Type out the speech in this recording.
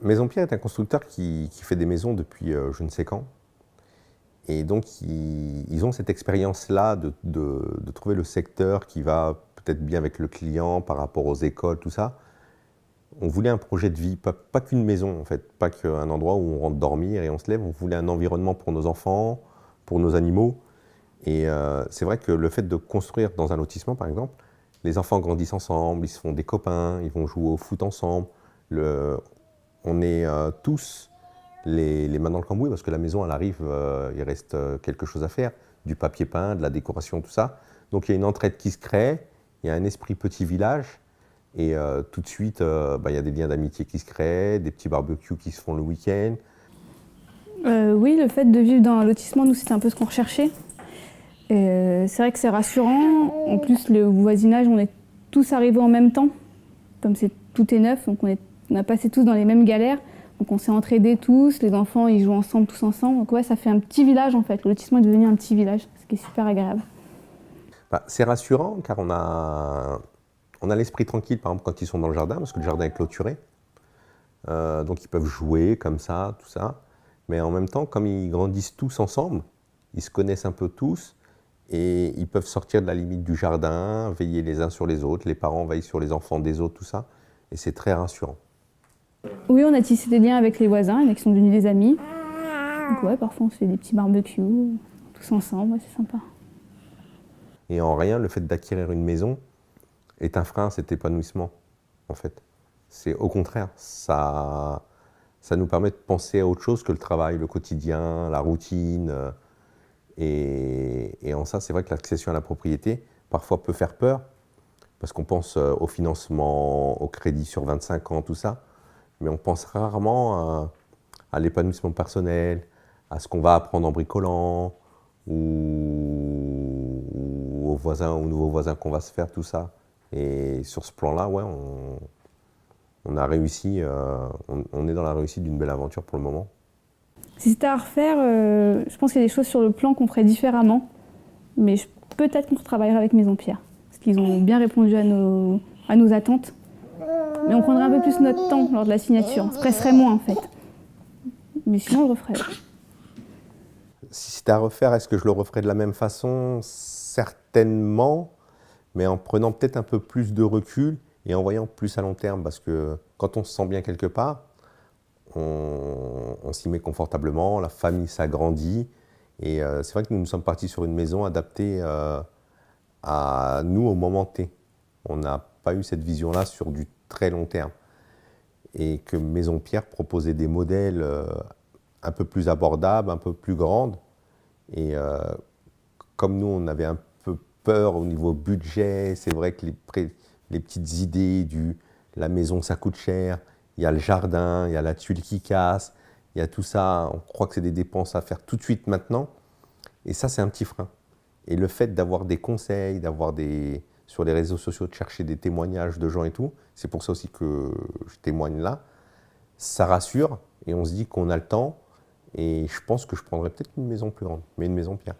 Maison Pierre est un constructeur qui fait des maisons depuis je ne sais quand. Et donc, ils ont cette expérience-là de trouver le secteur qui va peut-être bien avec le client par rapport aux écoles, tout ça. On voulait un projet de vie, pas qu'une maison en fait, pas qu'un endroit où on rentre dormir et on se lève. On voulait un environnement pour nos enfants, pour nos animaux. Et c'est vrai que le fait de construire dans un lotissement, par exemple, les enfants grandissent ensemble, ils se font des copains, ils vont jouer au foot ensemble. On est tous les mains dans le cambouis parce que la maison, elle arrive, il reste quelque chose à faire, du papier peint, de la décoration, tout ça. Donc il y a une entraide qui se crée, il y a un esprit petit village. Et tout de suite, il y a des liens d'amitié qui se créent, des petits barbecues qui se font le week-end. Oui, le fait de vivre dans un lotissement, nous, c'était un peu ce qu'on recherchait. C'est vrai que c'est rassurant. En plus, le voisinage, on est tous arrivés en même temps. Comme tout est neuf, donc on a passé tous dans les mêmes galères. Donc on s'est entraidés tous, les enfants, ils jouent ensemble, tous ensemble. Donc ouais, ça fait un petit village en fait. Le lotissement est devenu un petit village, ce qui est super agréable. C'est rassurant car on a l'esprit tranquille, par exemple, quand ils sont dans le jardin, parce que le jardin est clôturé. Donc ils peuvent jouer comme ça, tout ça. Mais en même temps, comme ils grandissent tous ensemble, ils se connaissent un peu tous, et ils peuvent sortir de la limite du jardin, veiller les uns sur les autres, les parents veillent sur les enfants des autres, tout ça. Et c'est très rassurant. Oui, on a tissé des liens avec les voisins, il y en a qui sont devenus des amis. Donc ouais, parfois on se fait des petits barbecues, tous ensemble, ouais, c'est sympa. Et en rien, le fait d'acquérir une maison est un frein à cet épanouissement, en fait. C'est au contraire, ça nous permet de penser à autre chose que le travail, le quotidien, la routine. Et en ça, c'est vrai que l'accession à la propriété, parfois peut faire peur, parce qu'on pense au financement, au crédit sur 25 ans, tout ça, mais on pense rarement à l'épanouissement personnel, à ce qu'on va apprendre en bricolant, ou aux voisins, aux nouveaux voisins qu'on va se faire, tout ça. Et sur ce plan-là, ouais, on a réussi, on est dans la réussite d'une belle aventure pour le moment. Si c'était à refaire, je pense qu'il y a des choses sur le plan qu'on ferait différemment, mais peut-être qu'on retravaillerait avec Maison Pierre, parce qu'ils ont bien répondu à nos attentes. Mais on prendrait un peu plus notre temps lors de la signature, on se presserait moins en fait. Mais sinon, on le referait. Si c'était à refaire, est-ce que je le referais de la même façon? Certainement, mais en prenant peut-être un peu plus de recul et en voyant plus à long terme, parce que quand on se sent bien quelque part, on s'y met confortablement, la famille s'agrandit, et c'est vrai que nous sommes partis sur une maison adaptée à nous au moment T. On n'a pas eu cette vision-là sur du très long terme. Et que Maison Pierre proposait des modèles un peu plus abordables, un peu plus grandes. Et comme nous, on avait un peu peur au niveau budget, c'est vrai que les petites idées la maison, ça coûte cher, il y a le jardin, il y a la tuile qui casse, il y a tout ça, on croit que c'est des dépenses à faire tout de suite maintenant. Et ça, c'est un petit frein. Et le fait d'avoir des conseils, sur les réseaux sociaux, de chercher des témoignages de gens et tout, c'est pour ça aussi que je témoigne là, ça rassure et on se dit qu'on a le temps. Et je pense que je prendrais peut-être une maison plus grande, mais une maison Pierre.